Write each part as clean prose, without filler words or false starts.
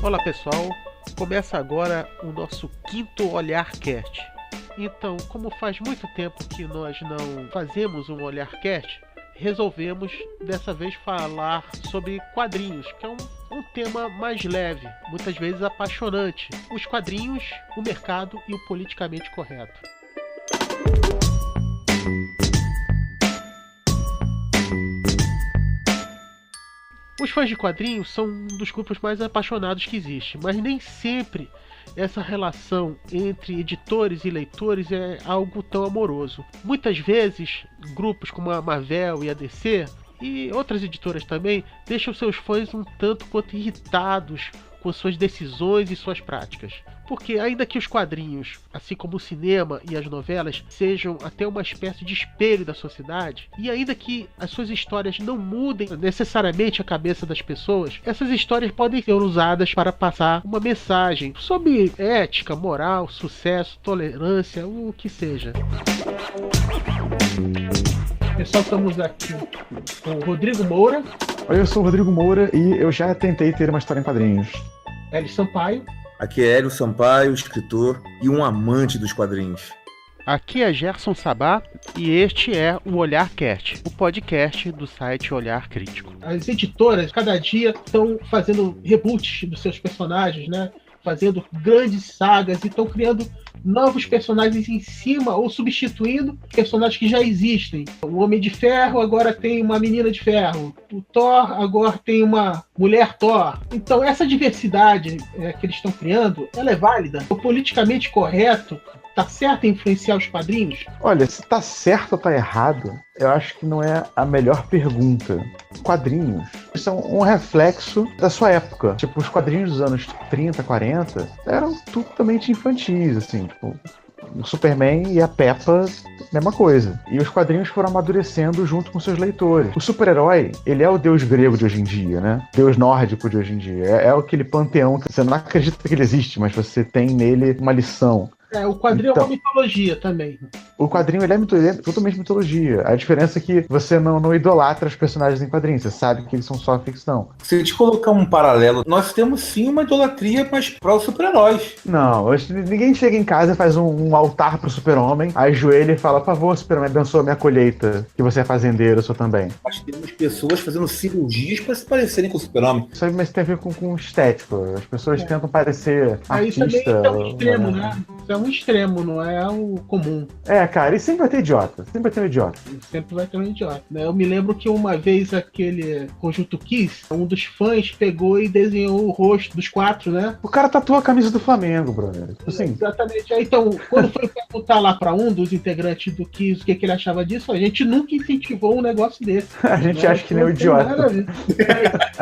Olá pessoal, começa agora o nosso quinto Olhar Cast. Então, como faz muito tempo que nós não fazemos um Olhar Cast, resolvemos dessa vez falar sobre quadrinhos, que é um tema mais leve, muitas vezes apaixonante. Os quadrinhos, o mercado e o politicamente correto. Os fãs de quadrinhos são um dos grupos mais apaixonados que existe, mas nem sempre essa relação entre editores e leitores é algo tão amoroso. Muitas vezes, grupos como a Marvel e a DC, e outras editoras também, deixam seus fãs um tanto quanto irritados com suas decisões e suas práticas. Porque ainda que os quadrinhos, assim como o cinema e as novelas, sejam até uma espécie de espelho da sociedade, e ainda que as suas histórias não mudem necessariamente a cabeça das pessoas, essas histórias podem ser usadas para passar uma mensagem sobre ética, moral, sucesso, tolerância, o que seja. Pessoal, estamos aqui com o Rodrigo Moura. Oi, eu sou o Rodrigo Moura e eu já tentei ter uma história em quadrinhos. Hélio Sampaio. Aqui é Hélio Sampaio, escritor e um amante dos quadrinhos. Aqui é Gerson Sabá e este é o Olhar Cast, o podcast do site Olhar Crítico. As editoras, cada dia, estão fazendo reboots dos seus personagens, né? Fazendo grandes sagas e estão criando novos personagens em cima ou substituindo personagens que já existem. O Homem de Ferro agora tem uma Menina de Ferro. O Thor agora tem uma Mulher Thor. Então essa diversidade que eles estão criando, ela é válida. O politicamente correto tá certo em influenciar os quadrinhos? Olha, se tá certo ou tá errado, eu acho que não é a melhor pergunta. Quadrinhos são um reflexo da sua época. Tipo, os quadrinhos dos anos 30, 40 eram totalmente infantis, assim, tipo, o Superman e a Peppa, mesma coisa. E os quadrinhos foram amadurecendo junto com seus leitores. O super-herói, ele é o deus grego de hoje em dia, né? Deus nórdico de hoje em dia. É aquele panteão que você não acredita que ele existe, mas você tem nele uma lição. O quadrinho é uma mitologia também. O quadrinho ele é totalmente mitologia. A diferença é que você não idolatra os personagens em quadrinhos. Você sabe que eles são só ficção. Se a gente colocar um paralelo, nós temos sim uma idolatria, mas para os super-heróis. Não, hoje ninguém chega em casa e faz um altar pro super-homem, ajoelha e fala: por favor, super-homem, abençoa a minha colheita, que você é fazendeiro, eu sou também. Nós temos pessoas fazendo cirurgias para se parecerem com o super-homem. Isso aí, mas tem a ver com estético. As pessoas tentam parecer artista. Isso também é um extremo, né? Isso é um extremo, não é o comum. Cara, e sempre vai ter idiota. Sempre vai ter um idiota. Sempre vai ter um idiota, né? Eu me lembro que uma vez aquele Conjunto Kiss, um dos fãs pegou e desenhou o rosto dos quatro, né? O cara tatuou a camisa do Flamengo, brother. Assim. Exatamente. Então, quando foi perguntar lá pra um dos integrantes do Kiss o que ele achava disso, a gente nunca incentivou um negócio desse. A gente acha que nem o idiota.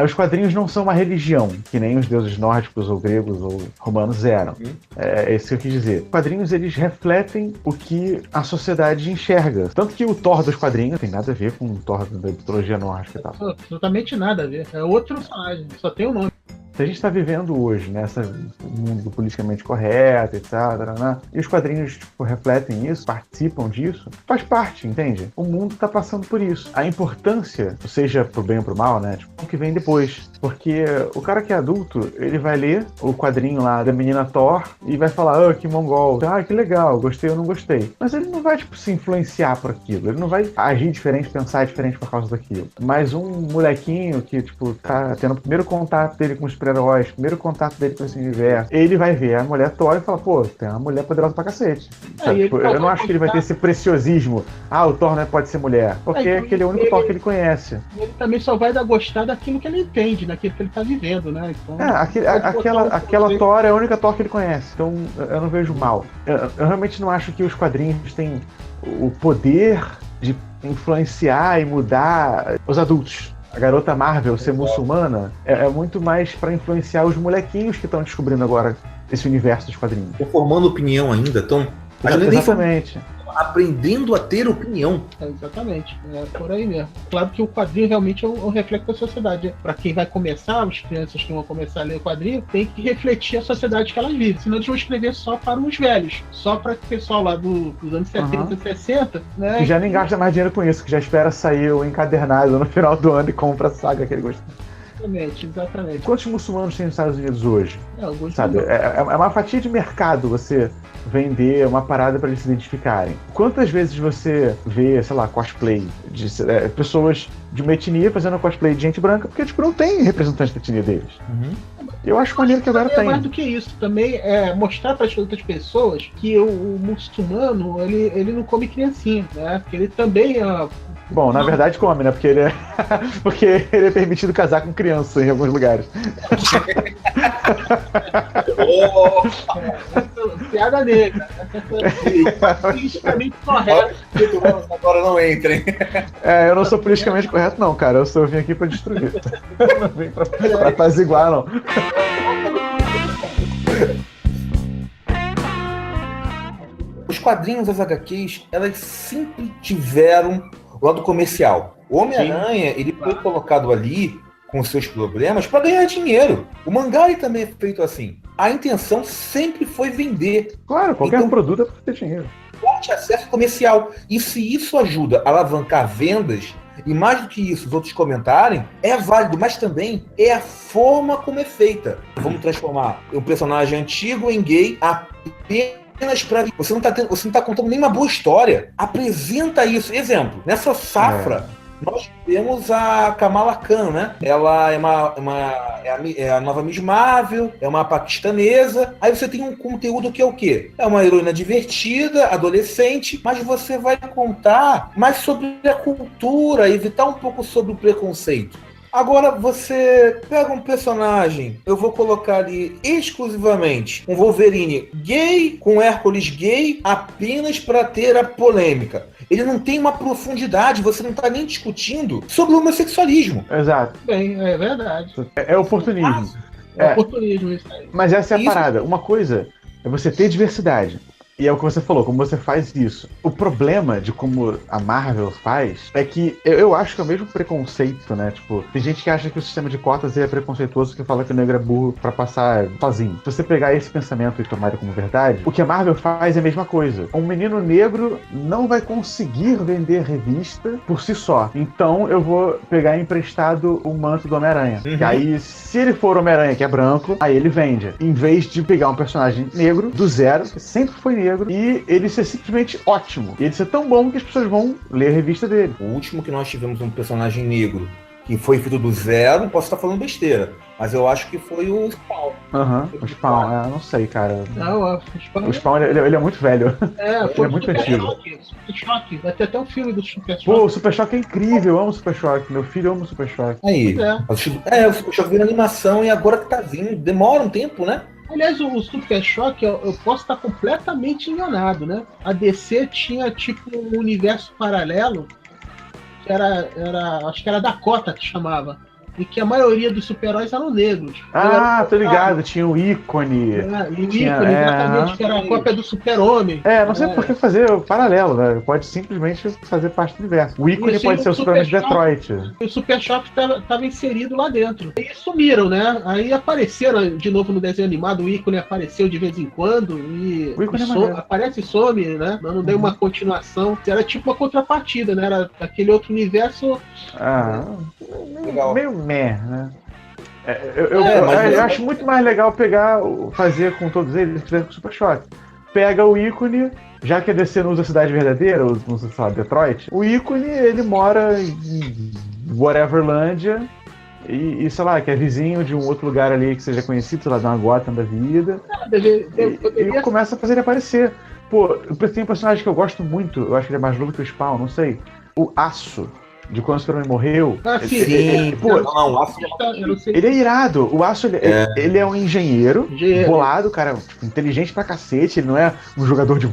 Os quadrinhos não são uma religião, que nem os deuses nórdicos ou gregos ou romanos eram. É isso que eu quis dizer. Os quadrinhos, eles refletem o que a sociedade enxerga. Tanto que o Thor dos quadrinhos tem nada a ver com o Thor da mitologia nórdica e tal. Absolutamente nada a ver. É outro personagem, só tem o nome. A gente está vivendo hoje, né, esse mundo politicamente correto, etc. Né? E os quadrinhos refletem isso, participam disso, faz parte, entende? O mundo está passando por isso. A importância, seja pro bem ou pro mal, né, o que vem depois. Porque o cara que é adulto, ele vai ler o quadrinho lá da menina Thor e vai falar: que mongol, que legal, gostei ou não gostei. Mas ele não vai, se influenciar por aquilo. Ele não vai agir diferente, pensar diferente por causa daquilo. Mas um molequinho que, tá tendo o primeiro contato dele com os super-heróis, primeiro contato dele com esse universo, ele vai ver a mulher Thor e fala: tem uma mulher poderosa pra cacete. Eu não acho que ele vai ter esse preciosismo. O Thor não pode ser mulher. Porque aquele é o único Thor que ele conhece. Ele também só vai gostar daquilo que ele entende, daquilo que ele tá vivendo, né? Então, aquela Thor é a única Thor que ele conhece. Então eu não vejo mal. Eu realmente não acho que os quadrinhos têm o poder de influenciar e mudar os adultos. A garota Marvel ser muçulmana é muito mais pra influenciar os molequinhos que estão descobrindo agora esse universo dos quadrinhos. Estão formando opinião ainda, estão exatamente. Aprendendo a ter opinião. Exatamente, é por aí mesmo. Claro que o quadrinho realmente é um reflexo da sociedade. Para quem vai começar, as crianças que vão começar a ler o quadrinho, tem que refletir a sociedade que elas vivem. Senão eles vão escrever só para os velhos, só para o pessoal lá dos anos 70, 60, né? Que já nem gasta mais dinheiro com isso, que já espera sair o encadernado no final do ano e compra a saga que ele gosta. Exatamente. Quantos muçulmanos tem nos Estados Unidos hoje? Alguns Sabe? não. É uma fatia de mercado você vender uma parada para eles se identificarem. Quantas vezes você vê, sei lá, cosplay de pessoas de uma etnia fazendo cosplay de gente branca, porque tipo, não tem representante da etnia deles. Eu acho maneiro que agora tem. Mais do que isso, também é mostrar para as outras pessoas que o muçulmano, ele não come criancinha, né? Porque ele também é... Bom, na verdade come, né? Porque porque ele é permitido casar com criança em alguns lugares. Piada negra. Politicamente correto. Agora não entrem. Eu não sou politicamente correto, não, cara. Eu vim aqui pra destruir. Eu não vim pra apaziguar, não. Os quadrinhos, as HQs, elas sempre tiveram o lado comercial. O Homem-Aranha, ele foi colocado ali com seus problemas para ganhar dinheiro. O mangá ele também é feito assim. A intenção sempre foi vender. Claro, qualquer produto é para ter dinheiro. Forte acesso comercial. E se isso ajuda a alavancar vendas, e mais do que isso, os outros comentarem, é válido, mas também é a forma como é feita. Vamos transformar um personagem antigo em gay apenas para... Você não tá contando nenhuma boa história. Apresenta isso. Exemplo, nessa safra, nós temos a Kamala Khan, né? Ela é a nova Miss Marvel, é uma paquistanesa. Aí você tem um conteúdo que é o quê? É uma heroína divertida, adolescente, mas você vai contar mais sobre a cultura, evitar um pouco sobre o preconceito. Agora você pega um personagem, eu vou colocar ali exclusivamente um Wolverine gay com Hércules gay apenas para ter a polêmica. Ele não tem uma profundidade, você não está nem discutindo sobre o homossexualismo. Exato. Bem, é verdade. É oportunismo. É oportunismo isso aí. Mas essa é a parada. Uma coisa é você ter diversidade. E é o que você falou, como você faz isso. O problema de como a Marvel faz é que eu acho que é o mesmo preconceito, né? Tipo, tem gente que acha que o sistema de cotas é preconceituoso, que fala que o negro é burro pra passar sozinho. Se você pegar esse pensamento e tomar ele como verdade, o que a Marvel faz é a mesma coisa. Um menino negro não vai conseguir vender revista por si só. Então eu vou pegar emprestado o manto do Homem-Aranha. E aí, se ele for Homem-Aranha que é branco, aí ele vende. Em vez de pegar um personagem negro, do zero, que sempre foi negro, e ele ser simplesmente ótimo. E ele ser tão bom que as pessoas vão ler a revista dele. O último que nós tivemos um personagem negro que foi feito do zero, posso estar falando besteira, mas eu acho que foi o Spawn. O Spawn, não sei, cara. Não, o Spawn ele é muito velho. Foi ele é muito antigo. Super Choque. Vai ter até um filme do Super Choque. Pô, o Super Choque é incrível, eu amo o Super Choque. Meu filho ama o Super Choque. Aí, o Super Choque veio na animação e agora que tá vindo, demora um tempo, né? Aliás, o Super Choque, eu posso estar completamente enganado, né? A DC tinha tipo um universo paralelo que acho que era Dakota que chamava. E que a maioria dos super-heróis eram negros. Tô ligado, tinha o ícone. Exatamente, que era a cópia do super-homem. Não sei por que fazer o paralelo, né? Pode simplesmente fazer parte do universo. O ícone pode ser o Superman de Detroit. E o Super Choque estava inserido lá dentro. E sumiram, né? Aí apareceram de novo no desenho animado, o ícone apareceu de vez em quando. E o ícone aparece e some, né? Não deu uma continuação. Era tipo uma contrapartida, né? Era aquele outro universo. Meio né? Eu acho muito mais legal fazer com todos eles, fazer com o Super Choque. Pega o ícone, já que a DC não usa a cidade verdadeira, usa, sei lá, Detroit, o ícone, ele mora em Whateverlândia e sei lá, que é vizinho de um outro lugar ali que seja conhecido, sei lá, de uma Gotham da vida. E começa a fazer ele aparecer. Pô, tem um personagem que eu gosto muito, eu acho que ele é mais louco que o Spawn, não sei. O Aço. De quando o Superman morreu. Sim. Pô, o Aço ele é irado. O Aço, ele é um engenheiro bolado, cara, tipo, inteligente pra cacete. Ele não é um jogador de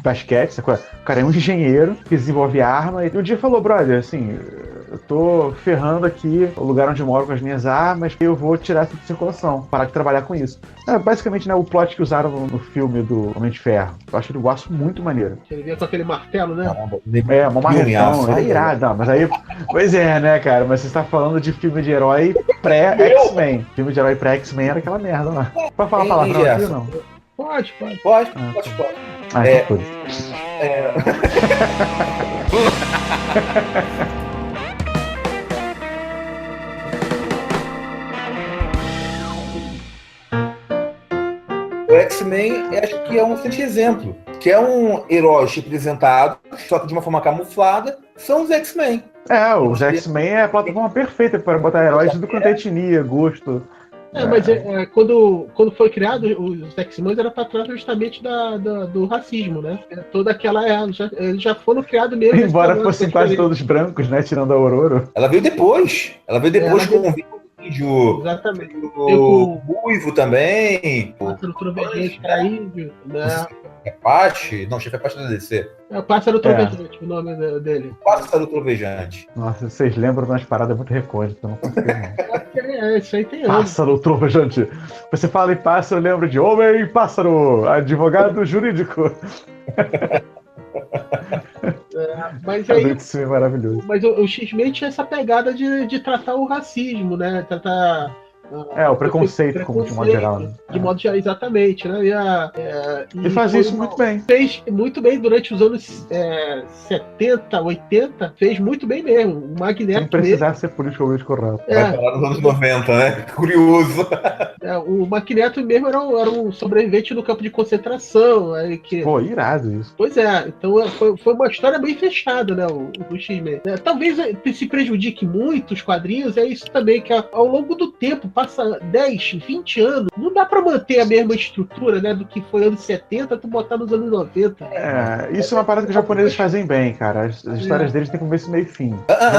basquete, sacou? O cara é um engenheiro que desenvolve arma. E um dia falou, brother, assim, eu tô ferrando aqui o lugar onde eu moro com as minhas armas, eu vou tirar tudo de circulação, parar de trabalhar com isso. Basicamente, né, o plot que usaram no filme do Homem de Ferro. Eu acho o Aço muito maneiro. Ele vinha com aquele martelo, né? Uma marretão, ele é irado. Não, mas aí... Pois é, né, cara? Mas você está falando de filme de herói pré-X-Men. Filme de herói pré-X-Men era aquela merda lá. Pode falar palavrão aqui ou não? Pode. Pode. Então X-Men, acho que é um excelente exemplo. Que é um herói representado, só que de uma forma camuflada, são os X-Men. Os X-Men é a plataforma perfeita para botar heróis de tudo quanto é etnia, gosto. Mas quando foi criado, os X-Men era para trás justamente do racismo, né? Toda aquela eles já foram criados mesmo. Embora fossem quase todos brancos, né? Tirando a Aurora. Ela veio depois. Com um vídeo. Exatamente. O Ruivo também. Pássaro Trovejante caído, né? Apache? Não, chefe Apache da DC. É o Pássaro Trovejante, o nome dele. Pássaro Trovejante. Nossa, vocês lembram de umas paradas muito recônditas, eu não consigo não. Isso aí tem anos. Pássaro Trovejante. Você fala em pássaro, eu lembro de Homem Pássaro, advogado jurídico. Mas aí, isso é maravilhoso. Mas o X-Men tinha essa pegada de tratar o racismo, né? Tratar o preconceito, como de modo geral. Né? De modo geral, exatamente, né? E fazia isso muito bem. Fez muito bem durante os anos 70, 80, fez muito bem mesmo. O Magneto. Sem precisar ser politicamente correto. Vai parar nos anos 90, né? Curioso. O Magneto mesmo era um sobrevivente no campo de concentração. Pô, irado isso. Pois é, então foi uma história bem fechada, né? O X-Men. Talvez se prejudique muito os quadrinhos, é isso também, que ao longo do tempo, passa 10, 20 anos, não dá pra manter a mesma estrutura, né, do que foi anos 70, tu botar nos anos 90. Isso é uma parada que os japoneses fazem bem, cara. As histórias deles têm começo, meio e fim.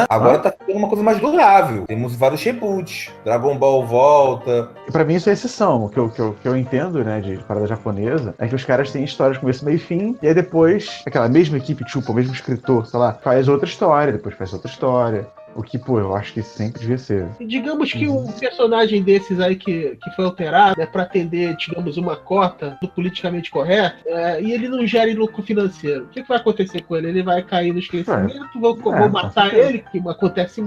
Agora tá ficando uma coisa mais durável. Temos vários reboots. Dragon Ball volta. E pra mim isso é exceção. O que eu entendo, né, de parada japonesa, é que os caras têm histórias começo, meio e fim, e aí depois, aquela mesma equipe, tipo, o mesmo escritor, sei lá, faz outra história, depois faz outra história. O que, eu acho que sempre devia ser. Digamos que um personagem desses aí que foi alterado, né, para atender, digamos, uma cota do politicamente correto, e ele não gera lucro financeiro. O que vai acontecer com ele? Ele vai cair no esquecimento, vou matar ele, que acontece...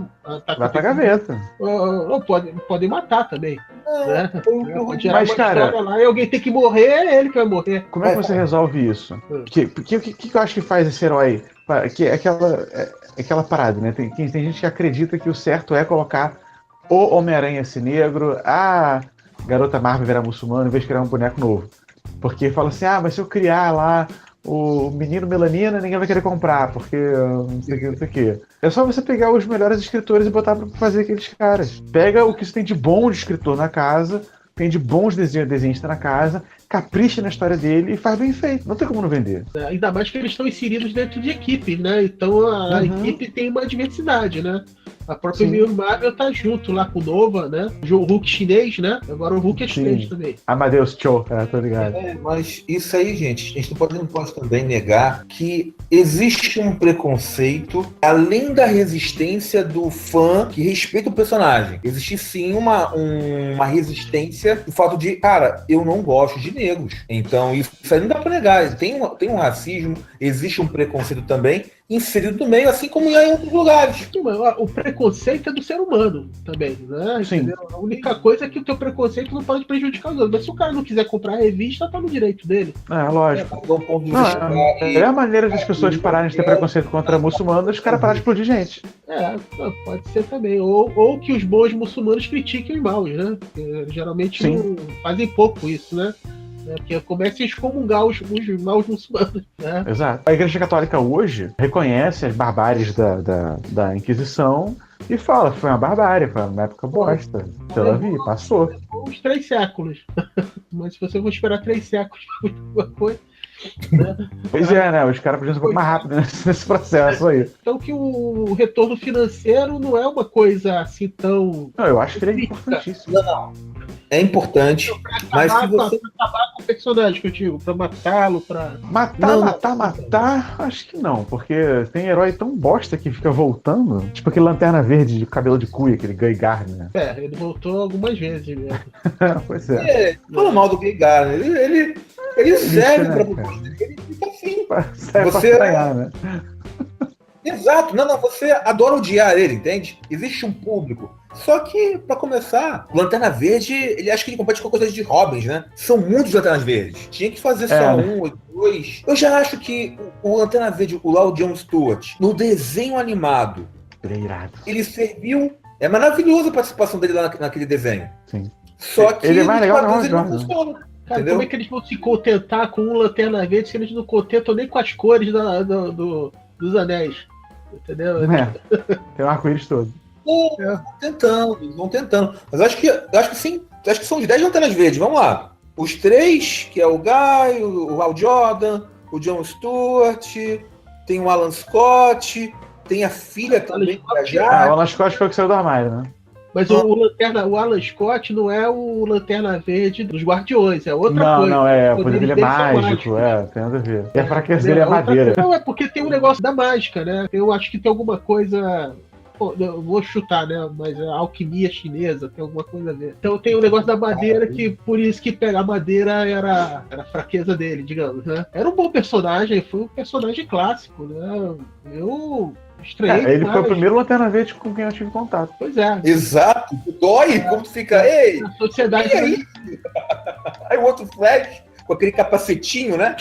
Vai pra gaveta. Ou pode matar também. Né? Pode gerar mas, cara, lá, e alguém tem que morrer, é ele que vai morrer. Como é que você resolve isso? Porque o que eu acho que faz esse herói? Que é aquela parada, né? Tem gente que acredita que o certo é colocar o Homem-Aranha ser negro, a garota Marvel virar muçulmana em vez de criar um boneco novo. Porque fala assim, mas se eu criar lá o menino melanina, ninguém vai querer comprar, porque não sei o que. É só você pegar os melhores escritores e botar pra fazer aqueles caras. Pega o que você tem de bom de escritor na casa, tem de bons desenhistas na casa, capricha na história dele e faz bem feito. Não tem como não vender. Ainda mais que eles estão inseridos dentro de equipe, né? Então a equipe tem uma diversidade, né? A própria Marvel tá junto lá com o Nova, né? O Hulk chinês, né? Agora o Hulk é chinês também. Amadeus Cho, tô ligado. Mas isso aí, gente, a gente não pode também negar que existe um preconceito, além da resistência do fã que respeita o personagem. Existe sim uma resistência do fato de, cara, eu não gosto de negros. Então isso aí não dá pra negar. Tem um racismo, existe um preconceito também, inserido no meio, assim como em outros lugares. O preconceito é do ser humano também, né? Sim. A única coisa é que o teu preconceito não pode prejudicar os outros. Mas se o cara não quiser comprar a revista, tá no direito dele. Lógico. É a maneira das pessoas pararem de ter preconceito contra muçulmanos, os caras pararem de explodir gente. Pode ser também. Ou que os bons muçulmanos critiquem os maus, né? Porque geralmente não fazem pouco isso, né? Porque começa a excomungar os maus muçulmanos. Né? Exato. A Igreja Católica hoje reconhece as barbáries da Inquisição e fala que foi uma barbárie, foi uma época bosta. Tel Aviv, passou. Uns 3 séculos. Mas se você for esperar 3 séculos para alguma coisa... Né? Pois né? Os caras podiam ser um pouco mais rápido nesse processo aí. Então que o retorno financeiro não é uma coisa assim tão... Não, eu acho que ele é importantíssimo. Não. É importante, mas se você... Pra acabar com o personagem, que eu digo, pra matá-lo, pra... Matar, acho que não, porque tem herói tão bosta que fica voltando, tipo aquele Lanterna Verde de cabelo de cuia, aquele Guy Gardner. Ele voltou algumas vezes mesmo. Pois é. Falando mal do Guy Gardner, ele serve pra propósito dele, ele fica assim. Serve pra estranhar, né? Exato, você adora odiar ele, entende? Existe um público. Só que, pra começar, o Lanterna Verde, ele acha que ele compete com coisas de Robins, né? São muitos Lanternas Verdes. Tinha que fazer só um ou dois. Eu já acho que o Lanterna Verde, o Lau John Stewart, no desenho animado, ele serviu... É maravilhosa a participação dele lá naquele desenho. Sim. Só que ele é mais legal ele não funciona. Cara, entendeu? como é que eles vão se contentar com um Lanterna Verde se eles não contentam nem com as cores dos anéis? Entendeu? Tem um arco-íris todo. Vão tentando. Mas acho que sim, acho que são os 10 Lanternas Verdes. Vamos lá. Os 3, que é o Guy, o Hal Jordan, o John Stewart, tem o Alan Scott, tem a filha também, o Alan Scott foi o que saiu do armário, né? Mas o Alan Scott não é o Lanterna Verde dos Guardiões, é outra coisa. O poder dele é mágico, tem nada a ver. E a fraqueza dele é outra madeira. Não, é porque tem um negócio da mágica, né? Eu acho que tem alguma coisa. Pô, eu vou chutar, né? Mas a alquimia chinesa tem alguma coisa a ver. Então tem um negócio da madeira que, por isso que pegar madeira era a fraqueza dele, digamos, né? Era um bom personagem, foi um personagem clássico, né? Eu estranhei. Ele foi o primeiro Lanterna Verde com quem eu tive contato. Pois é. Exato. Dói, como tu fica, ei! A sociedade. E aí? Aí o outro Flash, com aquele capacetinho, né?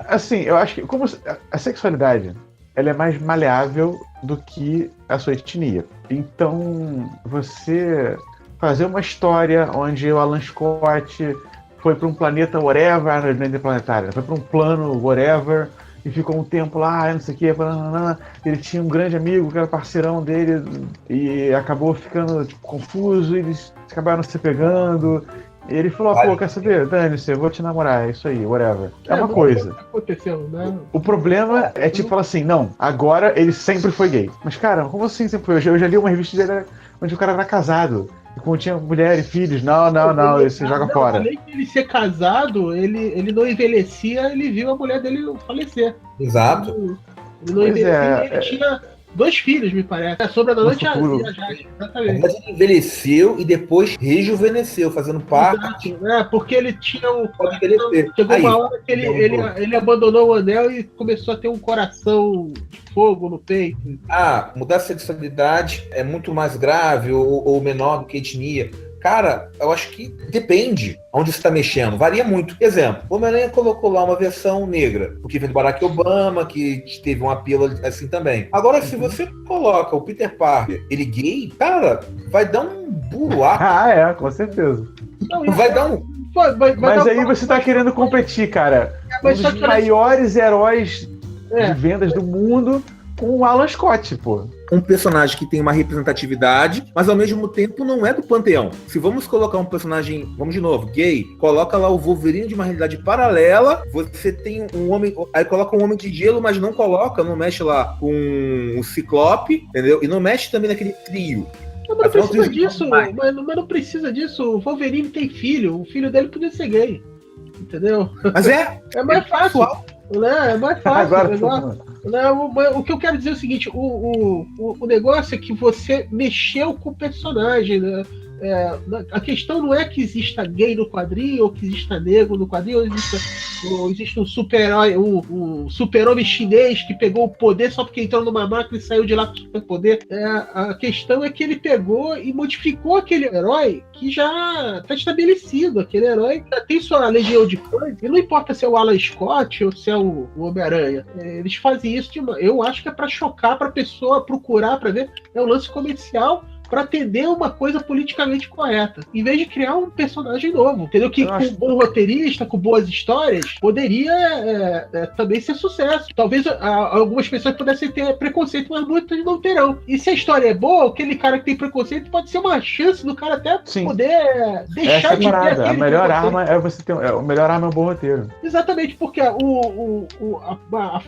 Assim, eu acho que como a sexualidade ela é mais maleável do que a sua etnia. Então, você fazer uma história onde o Alan Scott foi para um planeta whatever, não é interplanetário, foi para um plano whatever, e ficou um tempo lá, não sei o que, ele tinha um grande amigo que era parceirão dele, e acabou ficando confuso, eles acabaram se pegando. E ele falou, pô, quer saber? Dane-se, eu vou te namorar, é isso aí, whatever. É uma coisa. Aconteceu, né? O problema é tipo, falar assim, não, agora ele sempre foi gay. Mas, cara, como assim sempre foi? Eu já li uma revista dele onde o cara era casado. E quando tinha mulher e filhos, não, ele se joga fora. Além de ele ser casado, ele não envelhecia, ele viu a mulher dele falecer. Exato. Ele não envelhecia, ele tinha 2 filhos, me parece. A Sombra da Noite e a Jade, exatamente. Mas ele envelheceu e depois rejuvenesceu, fazendo parte. Exato, porque ele tinha um. Pode envelhecer. Chegou uma hora que ele abandonou o anel e começou a ter um coração de fogo no peito. Mudar a sexualidade é muito mais grave ou menor do que a etnia. Cara, eu acho que depende onde você está mexendo. Varia muito. Exemplo, o Homem-Aranha colocou lá uma versão negra, porque vem do Barack Obama, que teve um apelo assim também. Agora, se você coloca o Peter Parker, ele gay, cara, vai dar um buraco. Com certeza. Vai dar um... Mas aí você tá querendo competir, cara. Um dos maiores heróis de vendas do mundo com o Alan Scott, pô. Um personagem que tem uma representatividade, mas ao mesmo tempo não é do panteão. Se vamos colocar um personagem, vamos de novo, gay, coloca lá o Wolverine de uma realidade paralela, você tem um homem, aí coloca um homem de gelo, mas não mexe lá com o Ciclope, entendeu? E não mexe também naquele trio. Mas não precisa disso, mas não precisa disso. O Wolverine tem filho, o filho dele podia ser gay, entendeu? Mas é mais fácil. Né? É mais fácil. Agora, o que eu quero dizer é o seguinte: o negócio é que você mexeu com o personagem, né? A questão não é que exista gay no quadrinho, ou que exista negro no quadrinho, ou existe um super-herói, um super-homem chinês que pegou o poder só porque entrou numa máquina e saiu de lá com superpoder. A questão é que ele pegou e modificou aquele herói que já está estabelecido. Aquele herói já tem sua legião de fãs, e não importa se é o Alan Scott ou se é o Homem-Aranha. Eles fazem isso, eu acho que é para chocar, para a pessoa procurar, para ver, é um lance comercial, para atender uma coisa politicamente correta, em vez de criar um personagem novo, entendeu? Que com um bom roteirista, com boas histórias, poderia também ser sucesso. Talvez algumas pessoas pudessem ter preconceito, mas muitas não terão. E se a história é boa, aquele cara que tem preconceito pode ser uma chance do cara até poder deixar de ter aquele a melhor arma é você ter o melhor arma é um bom roteiro. Exatamente, porque a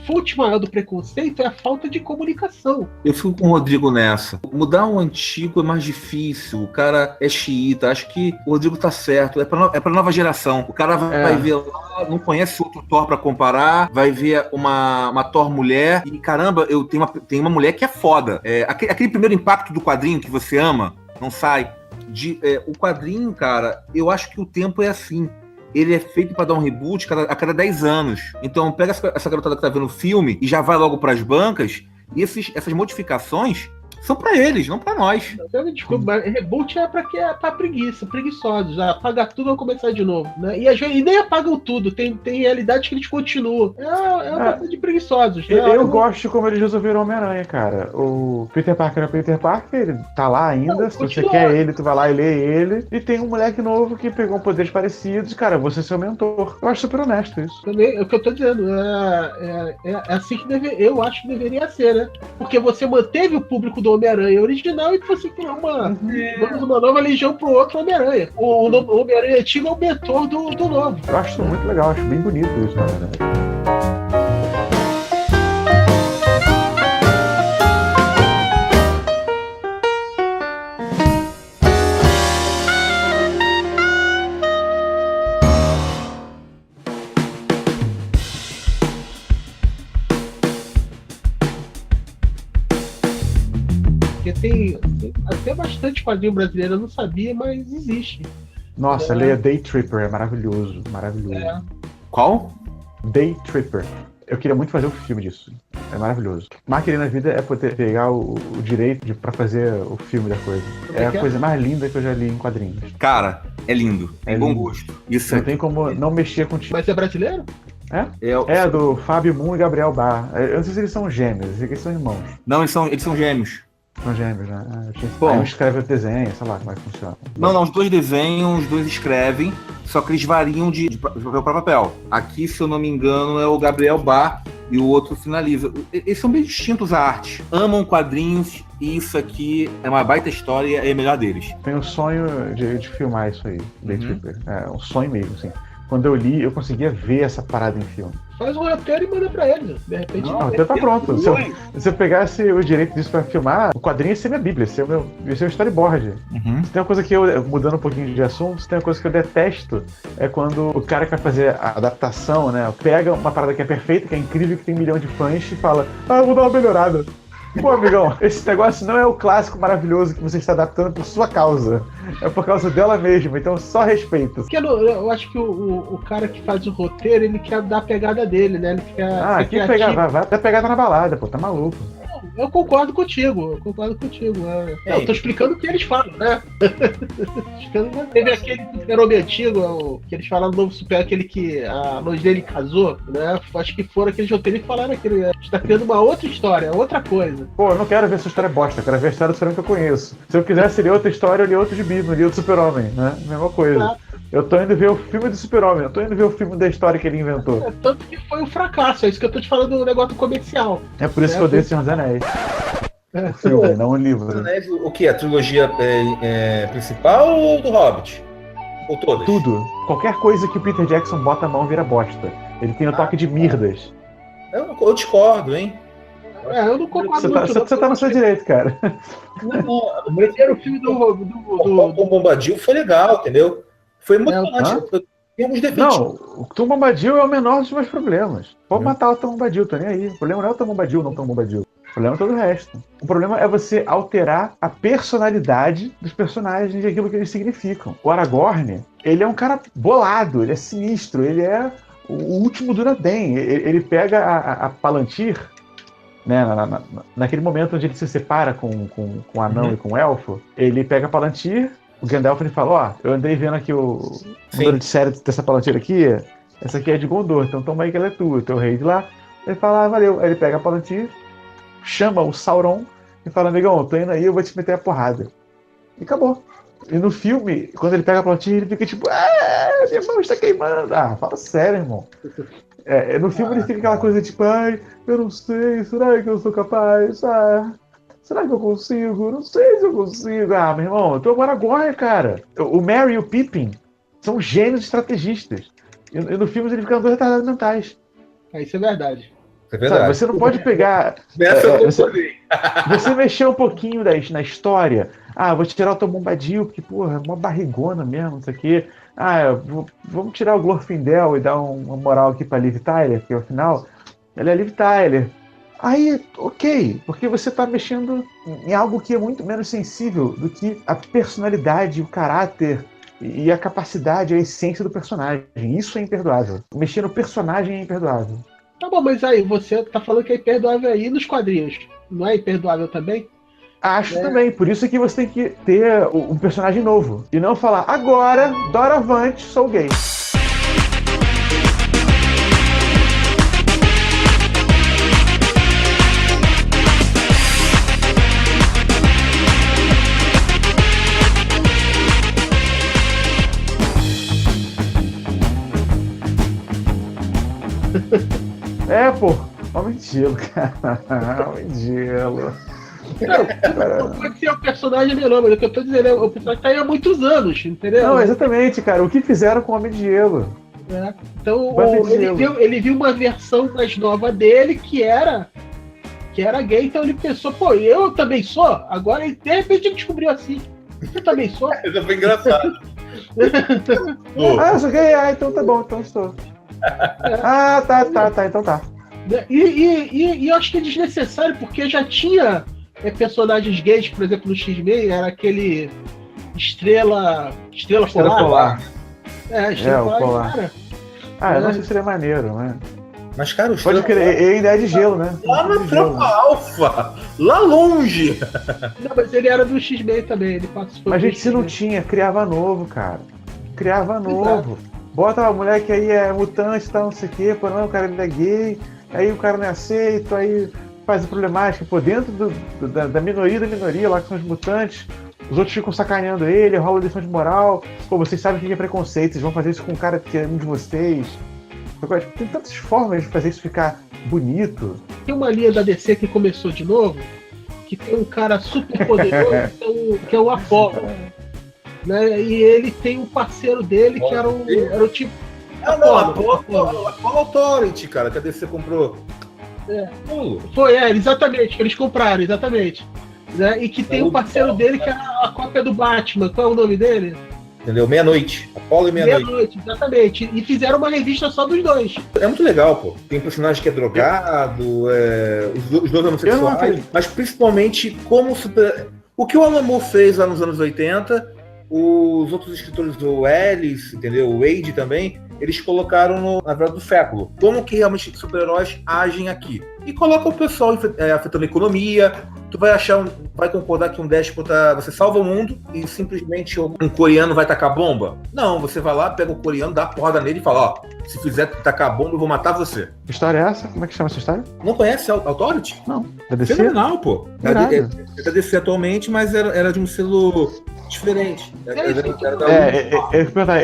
fonte maior do preconceito é a falta de comunicação. Eu fico com o Rodrigo nessa. Mudar um antigo é mais difícil, o cara é xiita, acho que o Rodrigo tá certo, é pra nova geração. O cara vai ver lá, não conhece outro Thor pra comparar, vai ver uma Thor mulher, e caramba, eu tenho uma mulher que é foda. Aquele primeiro impacto do quadrinho que você ama, não sai. O quadrinho, cara, eu acho que o tempo é assim. Ele é feito pra dar um reboot a cada 10 anos. Então pega essa garotada que tá vendo o filme e já vai logo pras bancas, e essas modificações são pra eles, não pra nós. Desculpa, mas reboot é pra quê? É pra preguiçosos. Apagar tudo e começar de novo, né? E nem apagam tudo, tem realidade que eles continuam. É uma coisa de preguiçosos, né? Eu gosto como eles resolveram Homem-Aranha, cara. O Peter Parker é o Peter Parker, ele tá lá ainda. Não, se continua. você quer ele, tu vai lá e lê ele. E tem um moleque novo que pegou poderes parecidos. Cara, você é seu mentor. Eu acho super honesto isso. Também, é o que eu tô dizendo. É assim que eu acho que deveria ser, né? Porque você manteve o público do Homem-Aranha original e você criou uma nova legião pro outro Homem-Aranha. O Homem-Aranha antigo é o mentor do novo. Eu acho isso muito legal, acho bem bonito isso, na verdade. Porque tem até bastante quadrinho brasileiro, eu não sabia, mas existe. Nossa, leia Day Tripper, é maravilhoso, maravilhoso. É. Qual? Day Tripper. Eu queria muito fazer um filme disso. É maravilhoso. O que na vida é poder pegar o direito pra fazer o filme da coisa. É a coisa mais linda que eu já li em quadrinhos. Cara, é lindo. Tem bom lindo. gosto. Isso Não tem como não mexer contigo. Mas é brasileiro? É do Fábio Moon e Gabriel Bar. Eu não sei se eles são gêmeos, eu sei que eles são irmãos. Não, eles são gêmeos. São gêmeos, né? Bom. Aí um escreve o desenho, sei lá como é que funciona. Não, os dois desenham, os dois escrevem, só que eles variam de papel para papel. Aqui, se eu não me engano, é o Gabriel Bar e o outro finaliza. Eles são bem distintos a arte. Amam quadrinhos e isso aqui é uma baita história, é a melhor deles. Tenho um sonho de filmar isso aí, Day Tripper. É um sonho mesmo, assim. Quando eu li, eu conseguia ver essa parada em filme. Faz um roteiro e manda pra eles. De repente. Não, até tá pronto. Se eu pegasse o direito disso pra filmar, o quadrinho ia ser minha bíblia, ia ser o storyboard. Uhum. Se tem uma coisa que eu, mudando um pouquinho de assunto, se tem uma coisa que eu detesto, é quando o cara que vai fazer a adaptação, né, pega uma parada que é perfeita, que é incrível, que tem 1 milhão de fãs e fala, eu vou dar uma melhorada. Pô, amigão, esse negócio não é o clássico maravilhoso que você está adaptando por sua causa. É por causa dela mesma, então só respeito. Porque eu acho que o cara que faz o roteiro, ele quer dar a pegada dele, né? Ele quer quem pegar, vai dar pegada na balada, pô, tá maluco. Eu concordo contigo. Eu tô explicando o que eles falam, né? Teve aquele super-homem antigo, que eles falaram no novo super, aquele que a noite dele casou, né? Acho que foram aqueles roteiros que falaram que ele está criando uma outra história, outra coisa. Pô, eu não quero ver essa história bosta, eu quero ver a história do super-homem que eu conheço. Se eu quisesse ler outra história, eu li outro gibi, não li outro super-homem, né? Mesma coisa. Eu tô indo ver o filme do super-homem, eu tô indo ver o filme da história que ele inventou. Tanto que foi um fracasso, é isso que eu tô te falando do negócio comercial. É por isso que eu odeio Senhor dos Anéis. O filme, não o livro. O que? A trilogia principal ou do Hobbit? Ou todas? Tudo. Qualquer coisa que o Peter Jackson bota a mão vira bosta. Ele tem o toque de Mirdas. Eu discordo, hein? Eu não concordo muito. Você tá no seu direito, cara. O primeiro filme O Bombadil foi legal, entendeu? Foi muito temos defeitos. Não, o Tom Bombadil é o menor dos meus problemas. Pode matar o Tom Bombadil, tô nem aí. O problema não é o Tom Bombadil, não Tom Bombadil. O problema é todo o resto. O problema é você alterar a personalidade dos personagens e aquilo que eles significam. O Aragorn, ele é um cara bolado, ele é sinistro, ele é o último Duraden. Ele pega a Palantir, né, naquele momento onde ele se separa com o anão e com o elfo, ele pega a Palantir. O Gandalf ele fala, eu andei vendo aqui o número de série dessa Palantir aqui, essa aqui é de Gondor, então toma aí que ela é tua, teu rei de lá. Ele fala, valeu. Aí ele pega a Palantir, chama o Sauron e fala, amigão, eu tô indo aí, eu vou te meter a porrada. E acabou. E no filme, quando ele pega a Palantir, ele fica tipo, minha mão está queimando. Fala sério, irmão. No filme ele fica aquela coisa tipo, eu não sei, será que eu sou capaz? Será que eu consigo? Não sei se eu consigo. Meu irmão, eu tô agora cara. O Merry e o Pippin são gênios estrategistas. E no filme eles ficam 2 retardados mentais. Isso é verdade. É verdade. Sabe, você não pode pegar... você mexer um pouquinho na história. Vou tirar o Tom Bombadil, porque, porra, é uma barrigona mesmo, isso aqui. Vamos tirar o Glorfindel e dar uma moral aqui pra Liv Tyler, que ao final, ela é Liv Tyler. Aí, ok, porque você tá mexendo em algo que é muito menos sensível do que a personalidade, o caráter e a capacidade, a essência do personagem. Isso é imperdoável. Mexer no personagem é imperdoável. Tá bom, mas aí, você tá falando que é imperdoável aí nos quadrinhos. Não é imperdoável também? Acho também, por isso que você tem que ter um personagem novo. E não falar, agora, doravante, sou gay. É, pô, Homem de Gelo, cara. Homem de Gelo. Não pode ser o personagem melhor, mas o que eu tô dizendo é o personagem tá aí há muitos anos, entendeu? Não, exatamente, cara. O que fizeram com o Homem de Gelo? Então, Homem de Gelo. ele viu uma versão mais nova dele que era gay, então ele pensou, pô, eu também sou? Agora, de repente, ele descobriu assim. Eu também sou. Isso foi engraçado. Ah, eu sou gay? Ah, então tá bom, então estou. Ah, tá, então tá. E eu acho que é desnecessário, porque já tinha personagens gays, por exemplo, no X-Men, era aquele Estrela Polar. Estrela Polar. Cara. Ah, eu não sei se seria maneiro, né? Mas, cara, o Pode crer, ele ainda é de gelo, né? Lá na Tropa Alpha, lá longe. Não, mas ele era do X-Men também, ele participou. Mas, gente, se não tinha, criava novo, cara. Criava novo. Bota a mulher que aí é mutante e tal, não sei o quê, pô, não, o cara é gay, aí o cara não é aceito, aí faz a problemática, pô, dentro da minoria lá que são os mutantes, os outros ficam sacaneando ele, rola lição de moral, pô, vocês sabem o que é preconceito, vocês vão fazer isso com um cara que é um de vocês. Tem tantas formas de fazer isso ficar bonito. Tem uma linha da DC que começou de novo, que tem um cara super poderoso, que é o Apollo. Né? E ele tem um parceiro dele que era o tipo. Apollo Authority, cara, que a DC comprou. Exatamente, que eles compraram, exatamente. Né? E que tem um parceiro dele que é a cópia do Batman. Qual é o nome dele? Entendeu? Meia-noite. Apollo e Meia-noite. Exatamente. E fizeram uma revista só dos dois. É muito legal, pô. Tem personagem que é drogado, os dois homossexuais, mas principalmente como super. O que o Alan Moore fez lá nos anos 80, os outros escritores do Ellis, entendeu? O Wade também, eles colocaram na verdade do século. Como que realmente super-heróis agem aqui. E coloca o pessoal afetando a economia. Tu vai concordar que um déspota, você salva o mundo e simplesmente um coreano vai tacar bomba? Não, você vai lá, pega o coreano, dá a porrada nele e fala, ó, se fizer tacar bomba, eu vou matar você. Que história é essa? Como é que chama essa história? Não conhece Authority? Não. Da DC? Fenomenal, pô. É da DC atualmente, mas era de um selo diferente.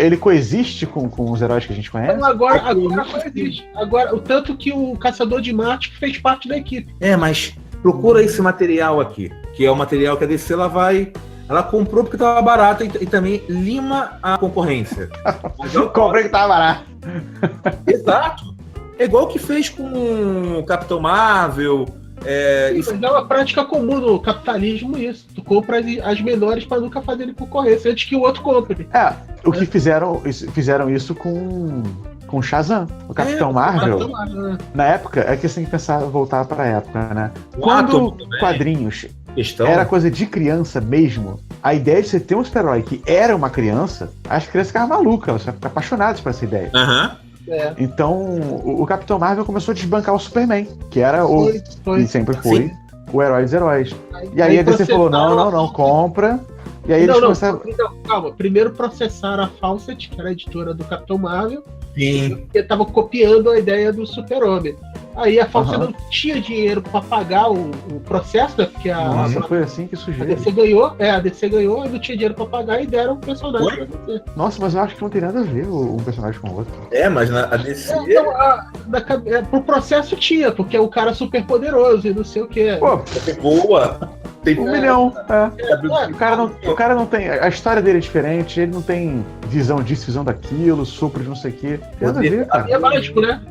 Ele coexiste com os heróis que a gente conhece? Então, agora coexiste. Agora, o tanto que o Caçador de Marte fez parte da equipe. Mas procura esse material aqui, que é o material que a DC ela comprou porque estava barato e também lima a concorrência. Comprei que estava barato. Exato. É igual o que fez com o Capitão Marvel. Isso é uma prática comum no capitalismo, isso. Tu compra as menores para nunca fazer concorrência antes que o outro compre. O que fizeram isso com Shazam, o Capitão Marvel. Na época, é que você tem que pensar, voltar pra época, né? Quando quadrinhos era coisa de criança mesmo, a ideia de você ter um super-herói que era uma criança, as crianças ficavam malucas, elas ficavam apaixonadas por essa ideia. Então, o Capitão Marvel começou a desbancar o Superman, que era e sempre foi, o herói dos heróis. E aí a DC falou, não, compra. E aí eles começaram... Calma, primeiro processaram a Fawcett, que era a editora do Capitão Marvel, Sim. porque estava copiando a ideia do Super-Homem. Aí a Fawcett não tinha dinheiro para pagar o processo, né? Porque foi assim que surgiu. A DC ganhou e não tinha dinheiro para pagar e deram um personagem pra DC. Nossa, mas eu acho que não tem nada a ver um personagem com o outro. Mas a DC... Pro processo tinha, porque é um cara super poderoso e não sei o que. Pô, boa! Tem 1 milhão. O cara não tem. A história dele é diferente, ele não tem visão disso, visão daquilo, sopro de não sei o quê. Tem nada a ver, cara. E é mágico, né?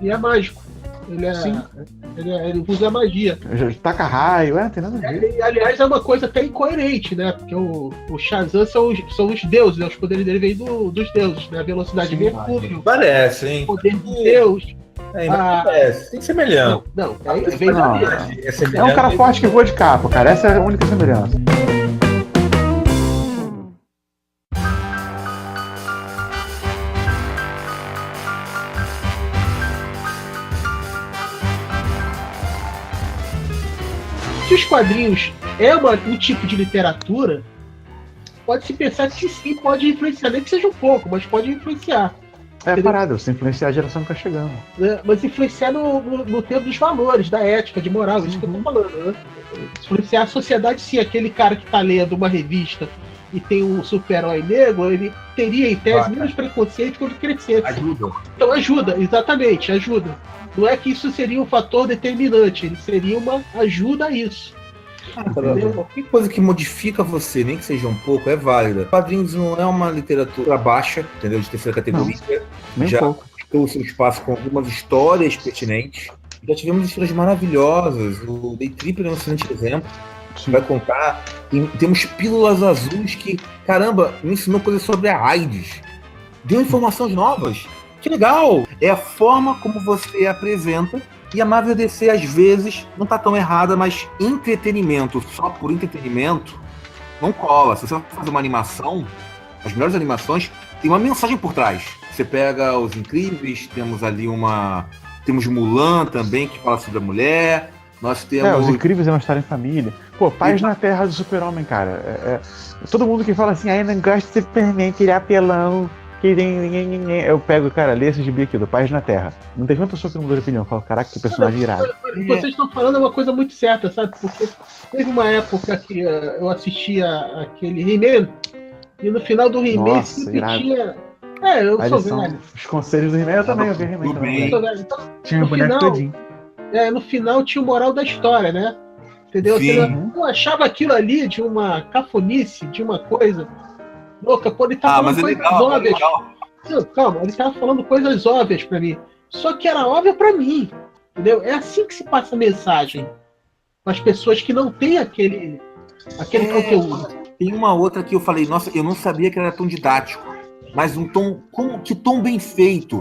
Ele usa magia. Taca raio, tem nada a ver. Aliás, é uma coisa até incoerente, né? Porque o Shazam são os deuses, né? Os poderes dele vêm dos deuses, né? A velocidade de Mercúrio. Parece, hein? O poder de Deus. Parece. Tem semelhança. É um cara forte que voa de capa, cara. Essa é a única semelhança. Que os quadrinhos é um tipo de literatura, pode-se pensar que sim, pode influenciar, nem que seja um pouco, mas pode influenciar. É a parada, você influenciar a geração que tá chegando. Né? Mas influenciar no termo dos valores, da ética, de moral, isso que eu tô falando, né? Influenciar a sociedade, sim, aquele cara que tá lendo uma revista e tem um super-herói negro, ele teria, em tese, menos preconceito quando crescesse. Ajuda. Então ajuda, exatamente, ajuda. Não é que isso seria um fator determinante, ele seria uma ajuda a isso. Qualquer coisa que modifica você, nem que seja um pouco, é válida. Quadrinhos não é uma literatura baixa, entendeu? De terceira categoria. Nem já pouco. conquistou o seu espaço com algumas histórias pertinentes. Já tivemos histórias maravilhosas. O Day Tripper é um excelente exemplo. Sim. Vai contar. Temos pílulas azuis que, caramba, me ensinou coisas sobre a AIDS. Deu informações novas. Que legal! É a forma como você apresenta. E a Marvel DC, às vezes, não tá tão errada, mas entretenimento, só por entretenimento, não cola. Se você vai fazer uma animação, as melhores animações, tem uma mensagem por trás. Você pega Os Incríveis, temos ali temos Mulan também, que fala sobre a mulher. Nós temos... Os Incríveis é uma história em família. Pô, Paz na Terra do Super-Homem, cara. Todo mundo que fala assim, não gosto de Superman, que ele é apelão. Eu pego, cara, lê esse gibi aqui, do Paz na Terra. Não tem uma pessoa que não muda de opinião. Eu falo, caraca, que personagem irado. Vocês estão falando uma coisa muito certa, sabe? Porque teve uma época que eu assistia aquele He-Man, e no final do He-Man sempre irado. tinha... eu sou velho. Os conselhos do He-Man, eu também ouvi He-Man também. Eu sou velho. Então, Tinha o boneco todinho. No final tinha o moral da história, né? Entendeu? Eu achava aquilo ali de uma cafonice, de uma coisa... louca, pô, ele tá falando coisas óbvias. Não, calma, ele tava falando coisas óbvias pra mim. Só que era óbvio pra mim. Entendeu? É assim que se passa a mensagem. Com as pessoas que não têm aquele conteúdo. Tem uma outra que eu falei, nossa, eu não sabia que era tão didático. Mas um tom, que tom bem feito.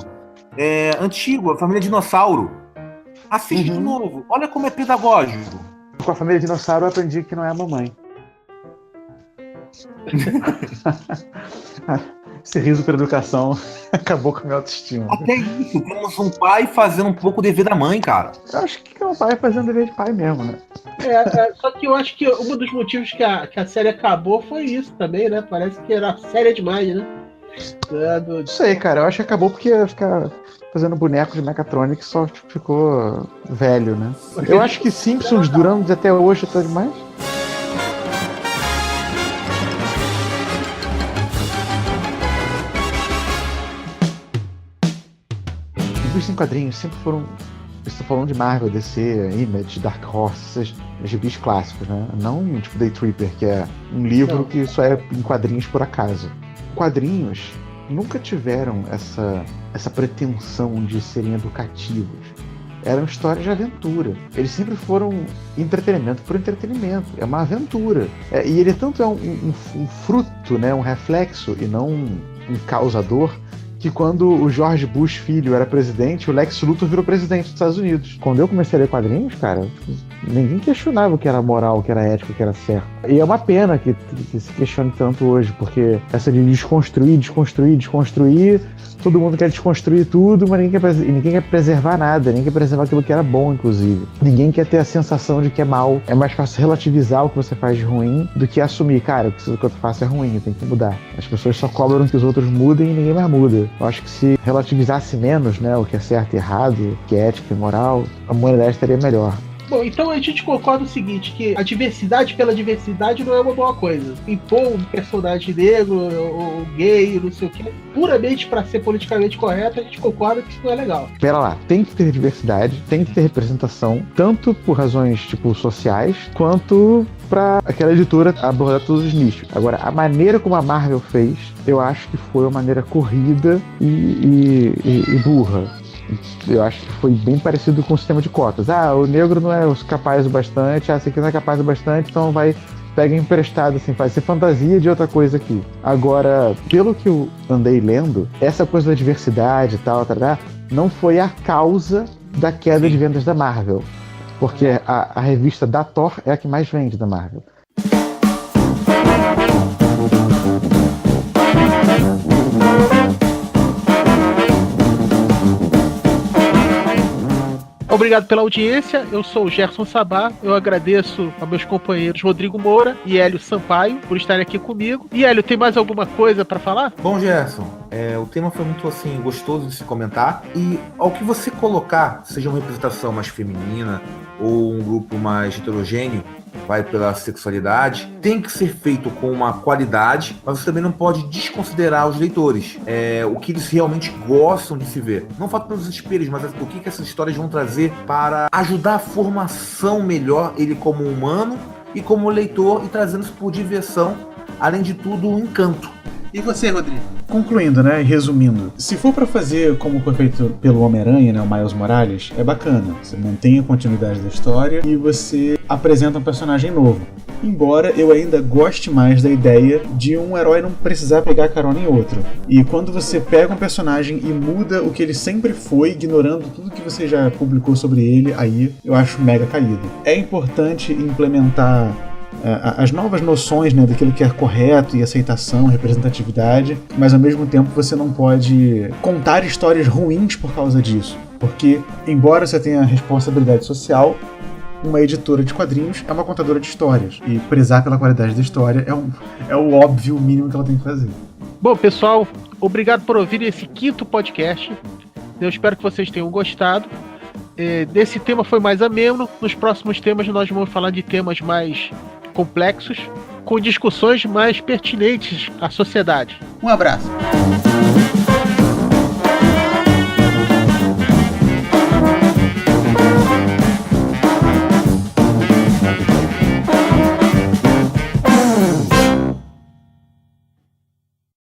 Antigo, a Família Dinossauro. Assiste de novo. Olha como é pedagógico. Com a Família Dinossauro eu aprendi que não é a mamãe. Esse riso pela educação acabou com a minha autoestima. Até isso, temos um pai fazendo um pouco o dever da mãe, cara. Eu acho que é um pai fazendo dever de pai mesmo, né? Só que eu acho que um dos motivos que a série acabou foi isso também, né? Parece que era séria demais, né? Não sei, cara. Eu acho que acabou porque ia ficar fazendo boneco de Mechatronic só ficou velho, né? Eu acho que Simpsons durando até hoje tá demais. Os quadrinhos sempre foram. Estou falando de Marvel, DC, Image, Dark Horse, esses gibis clássicos, né? Não tipo Day Tripper, que é um livro que só é em quadrinhos por acaso. Quadrinhos nunca tiveram essa pretensão de serem educativos. Eram histórias de aventura. Eles sempre foram entretenimento por entretenimento. É uma aventura. E ele tanto é um fruto, né? Um reflexo e não um causador, que quando o George Bush filho era presidente, o Lex Luthor virou presidente dos Estados Unidos. Quando eu comecei a ler quadrinhos, cara, ninguém questionava o que era moral, o que era ético, o que era certo. E é uma pena que se questione tanto hoje, porque essa de desconstruir, todo mundo quer desconstruir tudo, mas ninguém quer preservar nada, ninguém quer preservar aquilo que era bom, inclusive. Ninguém quer ter a sensação de que é mal. É mais fácil relativizar o que você faz de ruim do que assumir, cara, o que eu faço é ruim, eu tenho que mudar. As pessoas só cobram que os outros mudem e ninguém mais muda. Eu acho que se relativizasse menos, né, o que é certo e errado, o que é ética e moral, a humanidade estaria melhor. Bom, então a gente concorda o seguinte, que a diversidade pela diversidade não é uma boa coisa. Impor um personagem negro ou gay, não sei o que, puramente para ser politicamente correto, a gente concorda que isso não é legal. Pera lá, tem que ter diversidade, tem que ter representação, tanto por razões, tipo, sociais, quanto para aquela editora abordar todos os nichos. Agora, a maneira como a Marvel fez, eu acho que foi uma maneira corrida e burra. Eu acho que foi bem parecido com o sistema de cotas. O negro não é capaz o bastante, esse aqui não é capaz o bastante, então pega emprestado, assim, faz ser fantasia de outra coisa aqui. Agora, pelo que eu andei lendo, essa coisa da diversidade e tal, não foi a causa da queda de vendas da Marvel. Porque a revista da Thor é a que mais vende da Marvel. Obrigado pela audiência, eu sou o Gerson Sabá, eu agradeço aos meus companheiros Rodrigo Moura e Hélio Sampaio por estarem aqui comigo. E Hélio, tem mais alguma coisa para falar? Bom, Gerson, o tema foi muito assim gostoso de se comentar, e ao que você colocar, seja uma representação mais feminina ou um grupo mais heterogêneo, vai pela sexualidade, tem que ser feito com uma qualidade, mas você também não pode desconsiderar os leitores, o que eles realmente gostam de se ver. Não falo pelos espelhos, mas o que essas histórias vão trazer para ajudar a formação melhor, ele como humano e como leitor, e trazendo isso por diversão, além de tudo, um encanto. E você, Rodrigo? Concluindo, né, e resumindo, se for pra fazer como foi feito pelo Homem-Aranha, né, o Miles Morales, é bacana. Você mantém a continuidade da história e você apresenta um personagem novo. Embora eu ainda goste mais da ideia de um herói não precisar pegar carona em outro. E quando você pega um personagem e muda o que ele sempre foi, ignorando tudo que você já publicou sobre ele, aí eu acho mega caído. É importante implementar as novas noções, né, daquilo que é correto e aceitação, representatividade, mas ao mesmo tempo você não pode contar histórias ruins por causa disso, porque embora você tenha responsabilidade social, uma editora de quadrinhos é uma contadora de histórias, e prezar pela qualidade da história é o óbvio, o mínimo que ela tem que fazer. Bom, pessoal, obrigado por ouvir esse 5º podcast. Eu espero que vocês tenham gostado. Desse tema foi mais ameno. Nos próximos temas nós vamos falar de temas mais complexos, com discussões mais pertinentes à sociedade. Um abraço.